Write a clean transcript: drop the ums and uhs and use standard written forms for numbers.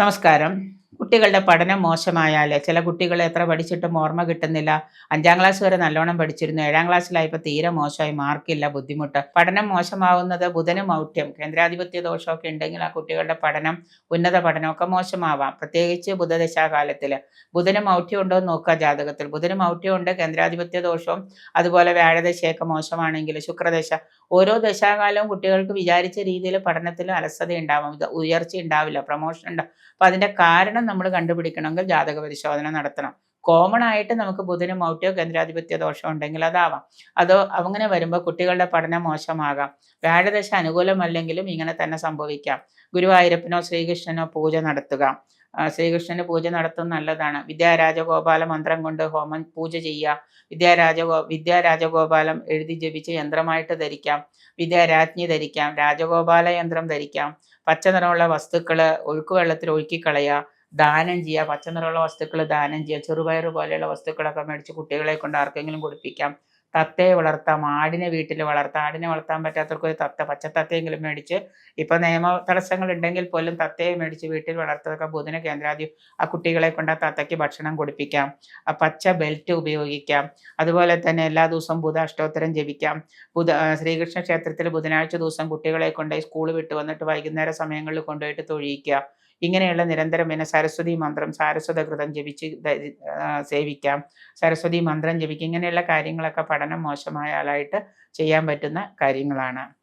നമസ്കാരം. കുട്ടികളുടെ പഠനം മോശമായാൽ ചില കുട്ടികൾ എത്ര പഠിച്ചിട്ടും ഓർമ്മ കിട്ടുന്നില്ല. 5ാം ക്ലാസ് വരെ നല്ലോണം പഠിച്ചിരുന്നു. 7ാം ക്ലാസ്സിലായപ്പോൾ തീരെ മോശമായി, മാർക്കില്ല, ബുദ്ധിമുട്ട്. പഠനം മോശമാവുന്നത് ബുധന് മൗഢ്യം, കേന്ദ്രാധിപത്യ ദോഷമൊക്കെ ഉണ്ടെങ്കിൽ ആ കുട്ടികളുടെ പഠനം, ഉന്നത പഠനമൊക്കെ മോശമാവാം. പ്രത്യേകിച്ച് ബുധദശാകാലത്തിൽ. ബുധന് മൗഢ്യം ഉണ്ടോ എന്ന് നോക്കുക ജാതകത്തിൽ. ബുധന് മൗഢ്യം ഉണ്ട്, കേന്ദ്രാധിപത്യ ദോഷവും അതുപോലെ വ്യാഴദശയൊക്കെ മോശമാണെങ്കിൽ, ശുക്രദശ, ഓരോ ദശാകാലവും കുട്ടികൾക്ക് വിചാരിച്ച രീതിയിൽ പഠനത്തിൽ അലസത ഉണ്ടാവും, ഉയർച്ച ഉണ്ടാവില്ല, പ്രൊമോഷൻ ഉണ്ടാവും. അപ്പം അതിൻ്റെ കാരണം നമ്മൾ കണ്ടുപിടിക്കണമെങ്കിൽ ജാതക പരിശോധന നടത്തണം. കോമൺ ആയിട്ട് നമുക്ക് ബുധന് മൗഢ്യമോ കേന്ദ്രാധിപത്യ ദോഷം ഉണ്ടെങ്കിൽ അതാവാം. അതോ അങ്ങനെ വരുമ്പോൾ കുട്ടികളുടെ പഠനം മോശമാകാം. വ്യാഴദശ അനുകൂലമല്ലെങ്കിലും ഇങ്ങനെ തന്നെ സംഭവിക്കാം. ഗുരുവായൂരപ്പനോ ശ്രീകൃഷ്ണനോ പൂജ നടത്തുക. ശ്രീകൃഷ്ണന് പൂജ നടത്തുന്നത് നല്ലതാണ്. വിദ്യാരാജഗോപാല മന്ത്രം കൊണ്ട് ഹോമം പൂജ ചെയ്യുക. വിദ്യാരാജഗോപാലം എഴുതി ജപിച്ച് യന്ത്രമായിട്ട് ധരിക്കാം. വിദ്യാരാജ്ഞി ധരിക്കാം. രാജഗോപാല യന്ത്രം ധരിക്കാം. പച്ച നിറമുള്ള വസ്തുക്കൾ ഒഴുക്കുവെള്ളത്തിൽ ഒഴുക്കിക്കളയുക. ദാനം ചെയ്യുക. പച്ച നിറമുള്ള വസ്തുക്കൾ ദാനം ചെയ്യുക. ചെറുപയർ പോലെയുള്ള വസ്തുക്കളൊക്കെ മേടിച്ച് കുട്ടികളെ കൊണ്ട് ആർക്കെങ്കിലും കൊടുപ്പിക്കാം. തത്തയെ വളർത്താം. ആടിനെ വീട്ടിൽ വളർത്താം. ആടിനെ വളർത്താൻ പറ്റാത്തവർക്ക് ഒരു തത്ത, പച്ചത്തത്തയെങ്കിലും മേടിച്ച്, ഇപ്പം നിയമ തടസ്സങ്ങൾ ഉണ്ടെങ്കിൽ പോലും തത്തയെ മേടിച്ച് വീട്ടിൽ വളർത്തതൊക്കെ ബുധന് കേന്ദ്രാധിപത്യം. ആ കുട്ടികളെ കൊണ്ട് ആ തത്തയ്ക്ക് ഭക്ഷണം കൊടുപ്പിക്കാം. ആ പച്ച ബെൽറ്റ് ഉപയോഗിക്കാം. അതുപോലെ തന്നെ എല്ലാ ദിവസവും ബുധ അഷ്ടോത്തരം ജപിക്കാം. ശ്രീകൃഷ്ണ ക്ഷേത്രത്തിൽ ബുധനാഴ്ച ദിവസം കുട്ടികളെ കൊണ്ടുപോയി സ്കൂൾ വിട്ട് വന്നിട്ട് വൈകുന്നേര സമയങ്ങളിൽ കൊണ്ടുപോയിട്ട് തൊഴിയിക്കുക. ഇങ്ങനെയുള്ള നിരന്തരം പിന്നെ സരസ്വതി മന്ത്രം, സാരസ്വത കൃതം ജപിച്ച് സേവിക്കാം. സരസ്വതി മന്ത്രം ജപിക്കുക. ഇങ്ങനെയുള്ള കാര്യങ്ങളൊക്കെ പഠനം മോശമായ ആളായിട്ട് ചെയ്യാൻ പറ്റുന്ന കാര്യങ്ങളാണ്.